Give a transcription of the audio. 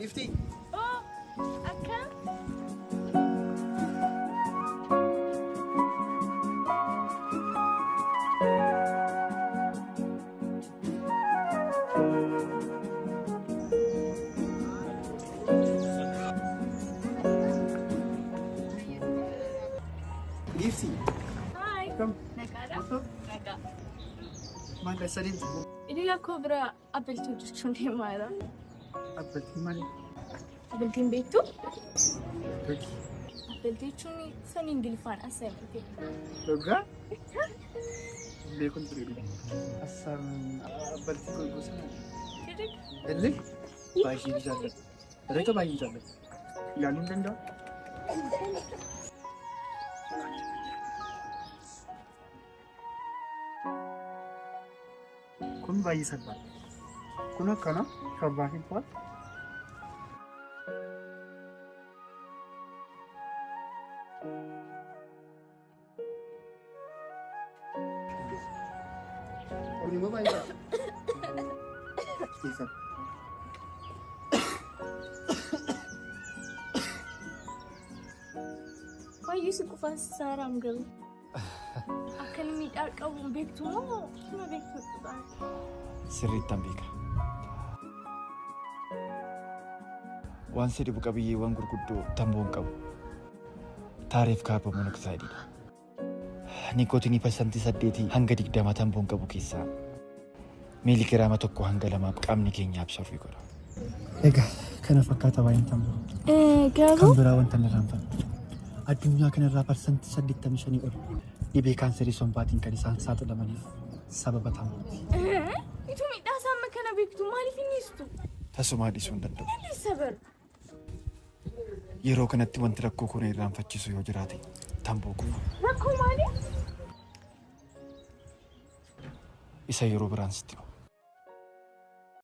Gifty. Oh, akkam? Gifty. Hi. Come. Nagara? Naga. Manda salim. Iliga kobra abeltu düşündü mara. Abelti mali. Abeltin betu? Turkey. Abelti chuni san ingilifan asemti. Loga? Lekun turi. Asam abelti ko gusto. Tirik. Elli? Bayi jalle. Reka bayi jalle. Yalun danda. Kun bayi sabba. Kuna kana shabahi par. Ini mau bayi. Isa. Why you so fast saram girl? Akan meet out kau betu mo. Kima betu ba? Sirriittan beeka. Waan sedhi buqa biyyeewwan gurguddoo tamboon qabu. Taariif kaarboon monoksaayididha. Nikootinii parsantii 8 hanga 20 tamboon qabu keessaa miiligiraama 1 hanga 2 qaamni keenya absorbii godha. Egaa kana fakkaata waa'een tamboo. Garuu Kan biraa wanta nirraanfadhu. Addunyaa kanarraa parsantii 85 ol dhibee kaanserii sombaatiin kan isaan saaxilamaniif sababa tambooti. itu midhaa sama kana beektu maaliif inni istu? Tasumaa dhiisuu hin danda'u. Inni sabar. Yeroo kanatti wanti rakkoo kun irraanfachiisu yoo jiraate tamboo kufa. Rakkoo maali? Isa yeroo biraan sitti himu.